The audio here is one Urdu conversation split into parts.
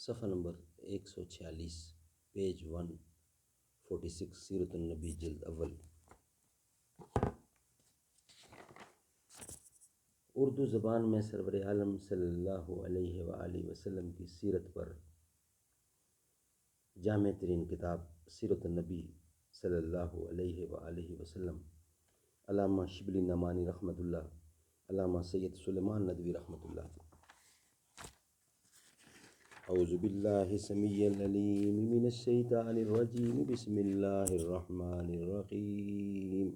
صفحہ نمبر 146 پیج 146 سیرت النبی جلد اول۔ اردو زبان میں سرور عالم صلی اللہ علیہ وآلہ وسلم کی سیرت پر جامع ترین کتاب سیرت النبی صلی اللہ علیہ وآلہ وسلم، علامہ شبلی نعمانی رحمۃ اللہ، علامہ سید سلیمان ندوی رحمۃ اللہ۔ اعوذ باللہ السمیع العلیم من الشیطان الرجیم، بسم اللہ الرحمن الرحیم۔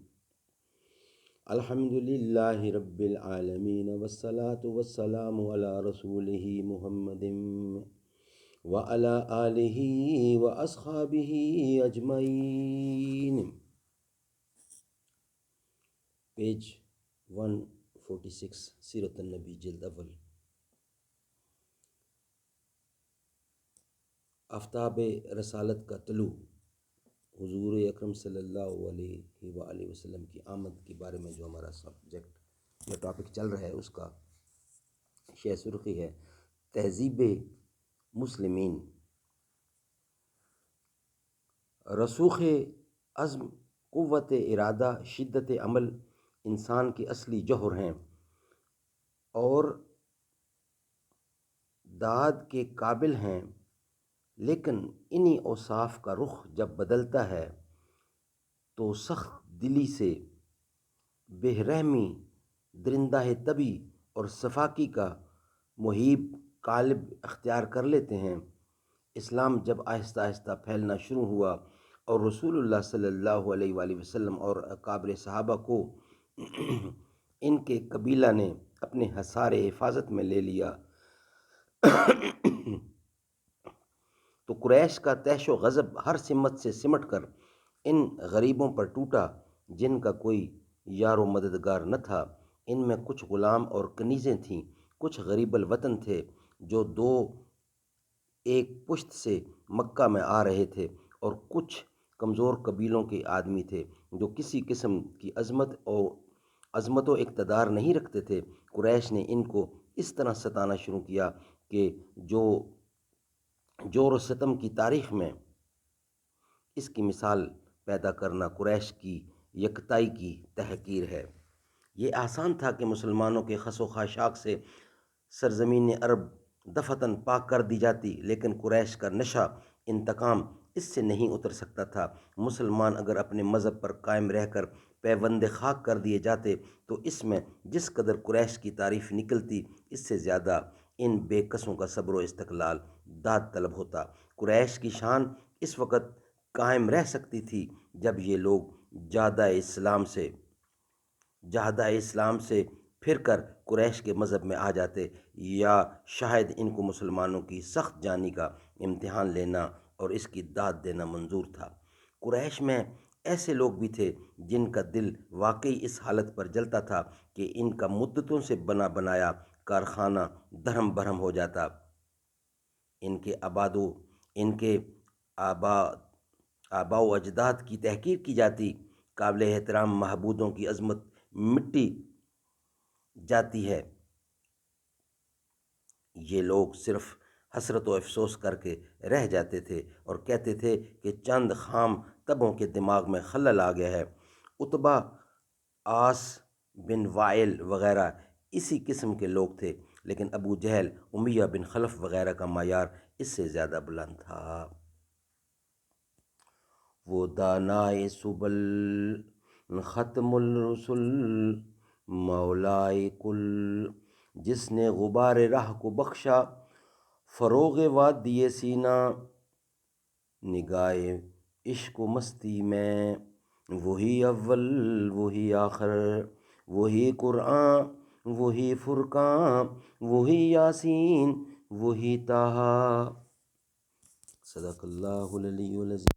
الحمد للہ رب العالمین والصلاة والسلام علی رسولہ محمد وعلی آلہ واصحابہ اجمعین۔ پیج 146 سیرت النبی جلد اول۔ آفتاب رسالت کا طلوع، حضور اکرم صلی اللہ علیہ وآلہ وسلم کی آمد کے بارے میں جو ہمارا سبجیکٹ یا ٹاپک چل رہا ہے، اس کا شہ سرخی ہے تہذیب مسلمین۔ رسوخ عزم، قوت ارادہ، شدت عمل انسان کے اصلی جوہر ہیں اور داد کے قابل ہیں، لیکن انہی اوصاف کا رخ جب بدلتا ہے تو سخت دلی سے بے رحمی، درندہ طبعی اور صفاکی کا مہیب قالب اختیار کر لیتے ہیں۔ اسلام جب آہستہ آہستہ پھیلنا شروع ہوا اور رسول اللہ صلی اللہ علیہ وآلہ وسلم اور اکابر صحابہ کو ان کے قبیلہ نے اپنے حصار حفاظت میں لے لیا تو قریش کا طیش و غضب ہر سمت سے سمٹ کر ان غریبوں پر ٹوٹا جن کا کوئی یار و مددگار نہ تھا۔ ان میں کچھ غلام اور کنیزیں تھیں، کچھ غریب الوطن تھے جو دو ایک پشت سے مکہ میں آ رہے تھے، اور کچھ کمزور قبیلوں کے آدمی تھے جو کسی قسم کی عظمت و اقتدار نہیں رکھتے تھے۔ قریش نے ان کو اس طرح ستانا شروع کیا کہ جو جور و ستم کی تاریخ میں اس کی مثال پیدا کرنا قریش کی یکتائی کی تحقیر ہے۔ یہ آسان تھا کہ مسلمانوں کے خس و خاشاک سے سرزمین عرب دفعتاً پاک کر دی جاتی، لیکن قریش کا نشہ انتقام اس سے نہیں اتر سکتا تھا۔ مسلمان اگر اپنے مذہب پر قائم رہ کر پیوند خاک کر دیے جاتے تو اس میں جس قدر قریش کی تعریف نکلتی، اس سے زیادہ ان بے کسوں کا صبر و استقلال داد طلب ہوتا۔ قریش کی شان اس وقت قائم رہ سکتی تھی جب یہ لوگ جہادہ اسلام سے پھر کر قریش کے مذہب میں آ جاتے، یا شاید ان کو مسلمانوں کی سخت جانی کا امتحان لینا اور اس کی داد دینا منظور تھا۔ قریش میں ایسے لوگ بھی تھے جن کا دل واقعی اس حالت پر جلتا تھا کہ ان کا مدتوں سے بنا بنایا کارخانہ دھرم برہم ہو جاتا، ان کے آباء و اجداد کی تحقیر کی جاتی، قابل احترام معبودوں کی عظمت مٹی جاتی ہے۔ یہ لوگ صرف حسرت و افسوس کر کے رہ جاتے تھے اور کہتے تھے کہ چند خام تبوں کے دماغ میں خلل آ گیا ہے۔ عتبہ، عاص بن وائل وغیرہ اسی قسم کے لوگ تھے، لیکن ابو جہل، امیہ بن خلف وغیرہ کا معیار اس سے زیادہ بلند تھا۔ وہ دانائے سبل، ختم الرسل، مولائے کل، جس نے غبار راہ کو بخشا، فروغ وادی سینا، نگاہ عشق و مستی میں، وہی اول وہی آخر، وہی قرآن وہی فرقان، وہی یاسین وہی طٰہٰ۔ صدق اللہ العلی العظیم۔